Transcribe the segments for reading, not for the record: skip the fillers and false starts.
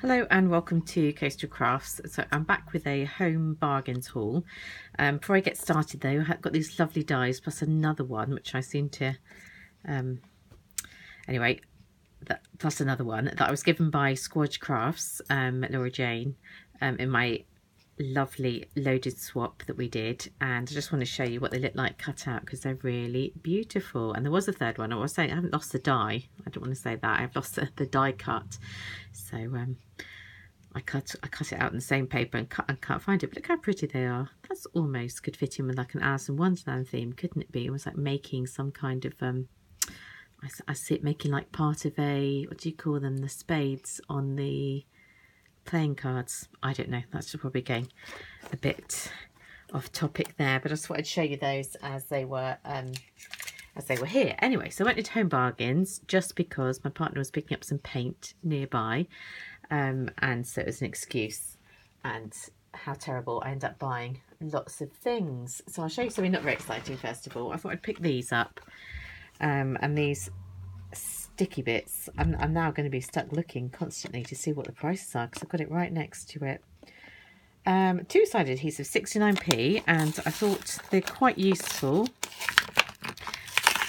Hello and welcome to Coastal Crafts. So I'm back with a home bargains haul. Before I get started though, I've got these lovely dies plus another one which I seem to plus another one that I was given by Squad Crafts, Laura Jane, in my lovely loaded swap that we did, and I just want to show you what they look like cut out because they're really beautiful. And there was a third one. I was saying I haven't lost the die. I don't want to say that. I've lost the die cut. So I cut it out in the same paper and can't find it. But look how pretty they are. That's almost could fit in with like an Alice in Wonderland theme, couldn't it be? It was like making some kind of I see it making like part of a, what do you call them, the spades on the playing cards. I don't know, that's probably going a bit off topic there, but I just thought I'd show you those as they were here. Anyway, so I went into Home Bargains just because my partner was picking up some paint nearby, and so it was an excuse. And how terrible, I ended up buying lots of things. So I'll show you something not very exciting. First of all, I thought I'd pick these up, and these sticky bits. I'm now going to be stuck looking constantly to see what the prices are because I've got it right next to it. Two-sided adhesive, 69p, and I thought they're quite useful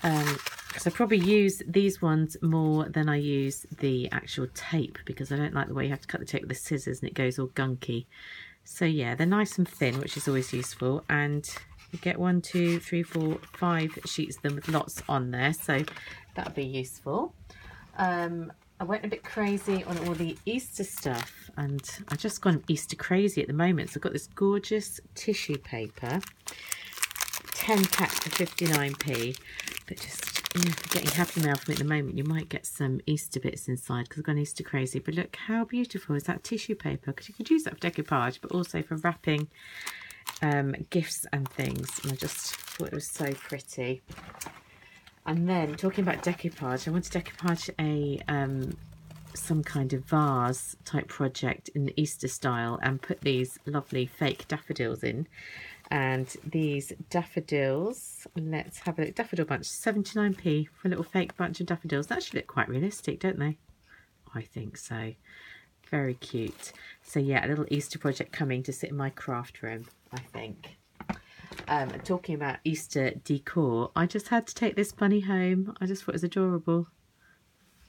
because I probably use these ones more than I use the actual tape because I don't like the way you have to cut the tape with the scissors and it goes all gunky. So yeah, they're nice and thin, which is always useful, and you get 1, 2, 3, 4, 5 sheets of them with lots on there, so that'll be useful. I went a bit crazy on all the Easter stuff, and I've just gone Easter crazy at the moment. So I've got this gorgeous tissue paper, 10 pack for 59p, but just, you know, if you're getting Happy Mail from it at the moment, you might get some Easter bits inside because I've gone Easter crazy. But look how beautiful is that tissue paper, because you could use that for decoupage, but also for wrapping gifts and things, and I just thought it was so pretty. And then talking about decoupage, I want to decoupage a some kind of vase type project in the Easter style and put these lovely fake daffodils in. And these daffodils, let's have a look. Daffodil bunch, 79p for a little fake bunch of daffodils. They actually look quite realistic, don't they? I think so. Very cute. So yeah, a little Easter project coming to sit in my craft room, I think. Talking about Easter decor, I just had to take this bunny home. I just thought it was adorable.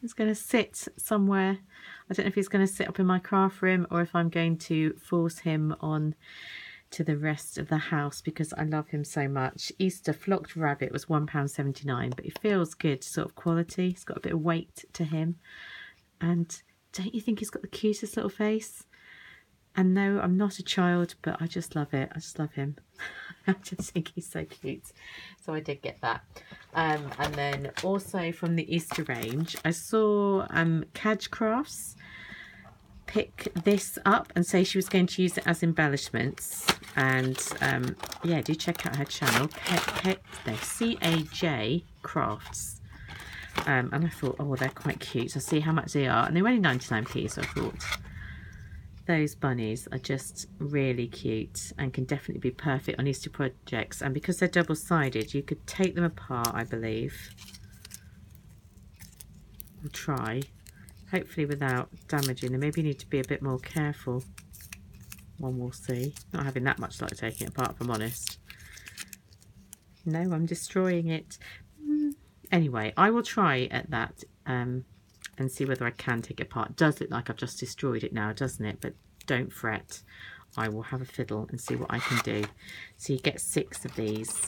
He's going to sit somewhere. I don't know if he's going to sit up in my craft room or if I'm going to force him on to the rest of the house because I love him so much. Easter flocked rabbit was £1.79, but he feels good sort of quality. He's got a bit of weight to him. And don't you think he's got the cutest little face? And no, I'm not a child, but I just love it. I just love him. I just think he's so cute. So I did get that. And then also from the Easter range, I saw Cadge Crafts pick this up and say she was going to use it as embellishments. And yeah, do check out her channel, CAJ Crafts. And I thought, oh, they're quite cute. So I'll see how much they are. And they were only 99p, so I thought those bunnies are just really cute and can definitely be perfect on Easter projects. And because they're double-sided, you could take them apart, I believe. We'll try, hopefully without damaging them. Maybe you need to be a bit more careful. One will see. Not having that much luck taking it apart, if I'm honest. No, I'm destroying it. Anyway, I will try at that and see whether I can take it apart. It does look like I've just destroyed it now, doesn't it? But don't fret. I will have a fiddle and see what I can do. So you get 6 of these.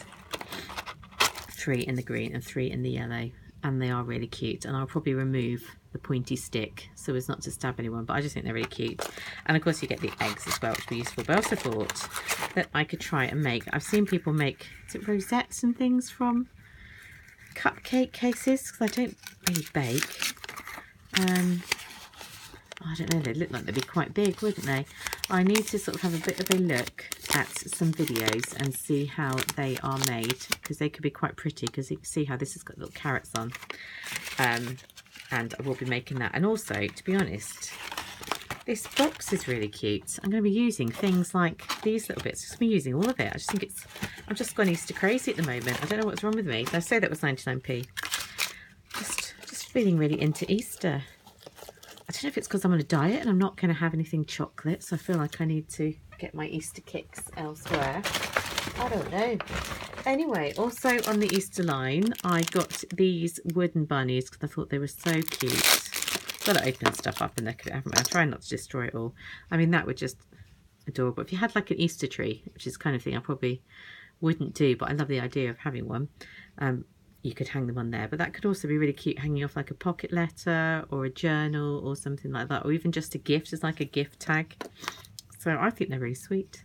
3 in the green and 3 in the yellow. And they are really cute. And I'll probably remove the pointy stick so as not to stab anyone. But I just think they're really cute. And of course you get the eggs as well, which will be useful. But I also thought that I could try and make... I've seen people make, is it rosettes and things from cupcake cases? Because I don't really bake. I don't know, they look like they'd be quite big, wouldn't they? I need to sort of have a bit of a look at some videos and see how they are made, because they could be quite pretty, because you can see how this has got little carrots on. And I will be making that. And also, to be honest, this box is really cute. I'm going to be using things like these little bits. I'm just going to be using all of it. I just think it's, I'm just gone Easter crazy at the moment. I don't know what's wrong with me. I say that was 99p. Just feeling really into Easter. I don't know if it's because I'm on a diet and I'm not going to have anything chocolate, so I feel like I need to get my Easter kicks elsewhere. I don't know. Anyway, also on the Easter line, I got these wooden bunnies because I thought they were so cute. Got to open stuff up and look at it, haven't I? I try not to destroy it all. I mean, that would just adorable. If you had like an Easter tree, which is the kind of thing I probably wouldn't do, but I love the idea of having one. You could hang them on there, but that could also be really cute hanging off like a pocket letter or a journal or something like that, or even just a gift as like a gift tag. So I think they're really sweet.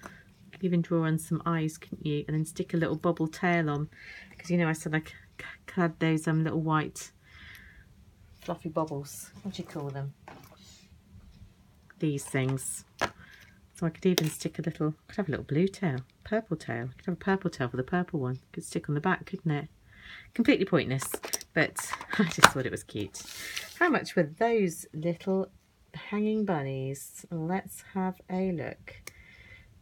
You could even draw on some eyes, couldn't you? And then stick a little bobble tail on, because you know I said I had those little white fluffy bobbles. What do you call them? These things. So I could even stick a little, could have a little blue tail, purple tail. Could have a purple tail for the purple one. Could stick on the back, couldn't it? Completely pointless, but I just thought it was cute. How much were those little hanging bunnies? Let's have a look.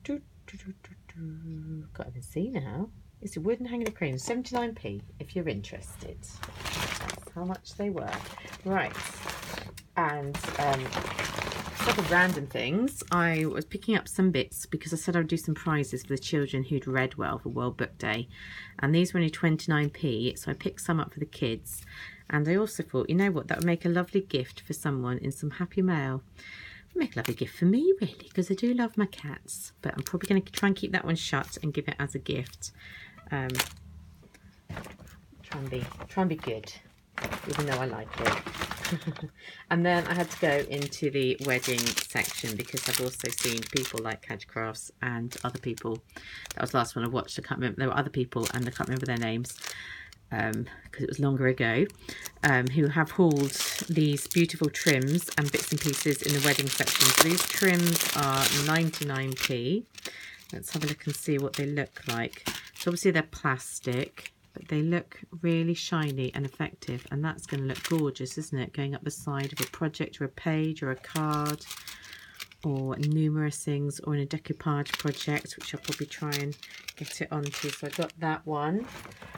Can't even see now. It's a wooden hanging crane, 79p if you're interested. That's how much they were. Right, and sort of random things. I was picking up some bits because I said I would do some prizes for the children who'd read well for World Book Day, and these were only 29p, so I picked some up for the kids. And I also thought, you know what, that would make a lovely gift for someone in some happy mail. Make a lovely gift for me, really, because I do love my cats, but I'm probably going to try and keep that one shut and give it as a gift. Try and be good, even though I like it. And then I had to go into the wedding section because I've also seen people like Cadge Crafts and other people. That was the last one I watched. I can't remember. There were other people and I can't remember their names because it was longer ago, who have hauled these beautiful trims and bits and pieces in the wedding section. So these trims are 99p. Let's have a look and see what they look like. So obviously they're plastic, but they look really shiny and effective, and that's going to look gorgeous, isn't it? Going up the side of a project or a page or a card or numerous things, or in a decoupage project, which I'll probably try and get it onto. So I got that one,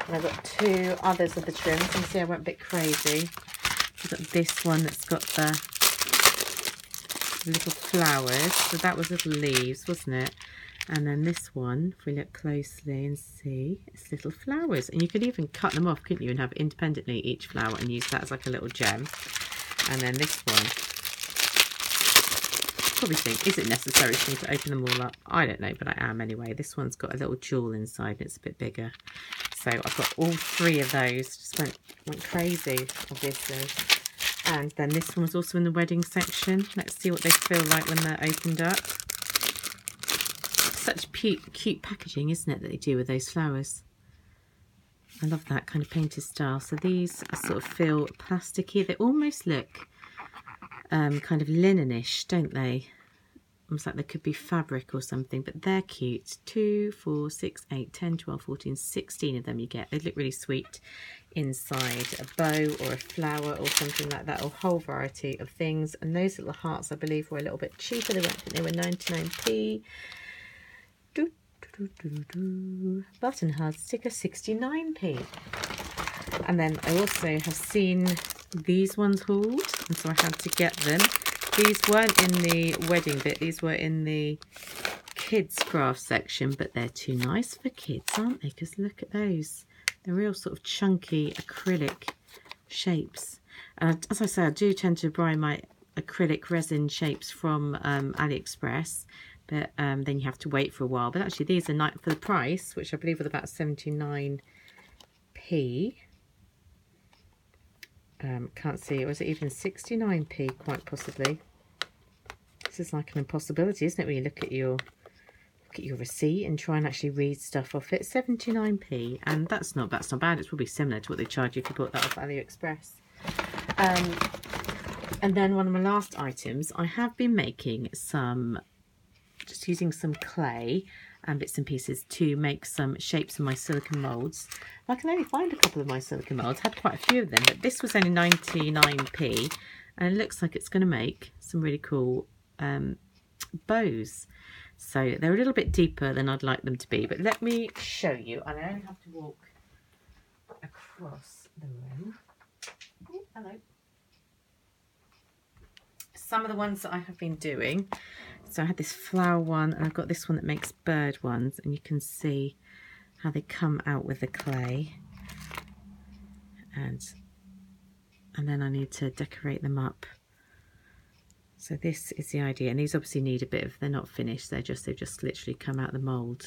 and I got two others of the trims. You can see I went a bit crazy. I've got this one that's got the little flowers, so that was little leaves, wasn't it? And then this one, if we look closely and see, it's little flowers. And you could even cut them off, couldn't you, and have independently each flower and use that as like a little gem. And then this one, probably think, is it necessary for me to open them all up? I don't know, but I am anyway. This one's got a little jewel inside and it's a bit bigger. So I've got all three of those. Just went crazy, obviously. And then this one was also in the wedding section. Let's see what they feel like when they're opened up. Such cute packaging, isn't it, that they do with those flowers? I love that kind of painted style. So these sort of feel plasticky. They almost look kind of linen-ish, don't they? Almost like they could be fabric or something, but they're cute. 2, 4, 6, 8, 10, 12, 14, 16 of them you get. They look really sweet inside a bow or a flower or something like that, or a whole variety of things. And those little hearts, I believe, were a little bit cheaper. I think they were 99p. Button heart sticker, 69p. And then I also have seen these ones hauled, and so I had to get them. These weren't in the wedding bit, these were in the kids craft section, but they're too nice for kids, aren't they? Because look at those. They're real sort of chunky acrylic shapes. And as I say, I do tend to buy my acrylic resin shapes from AliExpress, but then you have to wait for a while. But actually these are for the price, which I believe was about 79p. Can't see, was it even 69p? Quite possibly. This is like an impossibility, isn't it, when you look at your receipt and try and actually read stuff off it. 79p, and that's not bad. It's probably similar to what they charge you if you bought that off AliExpress. And then one of my last items, I have been making some, just using some clay and bits and pieces to make some shapes in my silicone moulds. I can only find a couple of my silicone moulds. I had quite a few of them, but this was only 99p, and it looks like it's going to make some really cool bows. So they're a little bit deeper than I'd like them to be, but let me show you. And I only have to walk across the room. Oh, hello. some of the ones that I have been doing. So I had this flower one, and I've got this one that makes bird ones, and you can see how they come out with the clay. And then I need to decorate them up. So this is the idea, and these obviously need a bit of, they're not finished, they've just literally come out of the mould.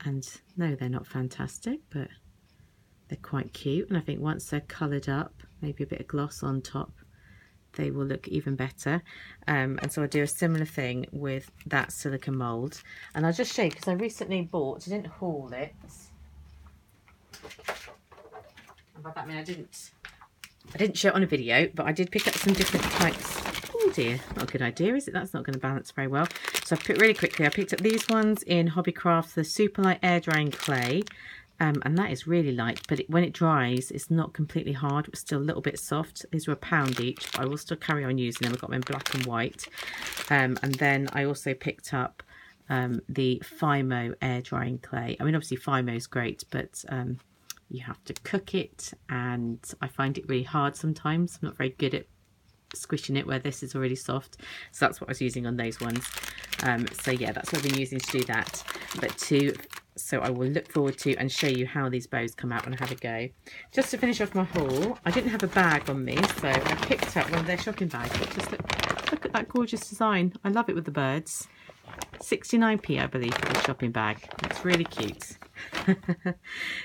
And no, they're not fantastic, but they're quite cute, and I think once they're coloured up, maybe a bit of gloss on top, they will look even better. And so I do a similar thing with that silicone mould, and I'll just show you because I recently bought, I didn't haul it, and by that I mean I didn't show it on a video, but I did pick up some different types. Oh dear, not a good idea, is it? That's not going to balance very well. So I picked up these ones in Hobbycraft, the super light air drying clay. And that is really light, but when it dries, it's not completely hard. It's still a little bit soft. These were £1 each, but I will still carry on using them. I've got them in black and white. And then I also picked up the Fimo air drying clay. I mean, obviously Fimo is great, but you have to cook it, and I find it really hard sometimes. I'm not very good at squishing it where this is already soft, so that's what I was using on those ones. So yeah, that's what I've been using to do that. So I will look forward to and show you how these bows come out when I have a go. Just to finish off my haul, I didn't have a bag on me, so I picked up one of their shopping bags. But just look at that gorgeous design. I love it with the birds. 69p I believe for the shopping bag. It's really cute.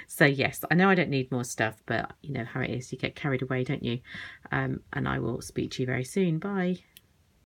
So yes, I know I don't need more stuff, but you know how it is. You get carried away, don't you? And I will speak to you very soon. Bye.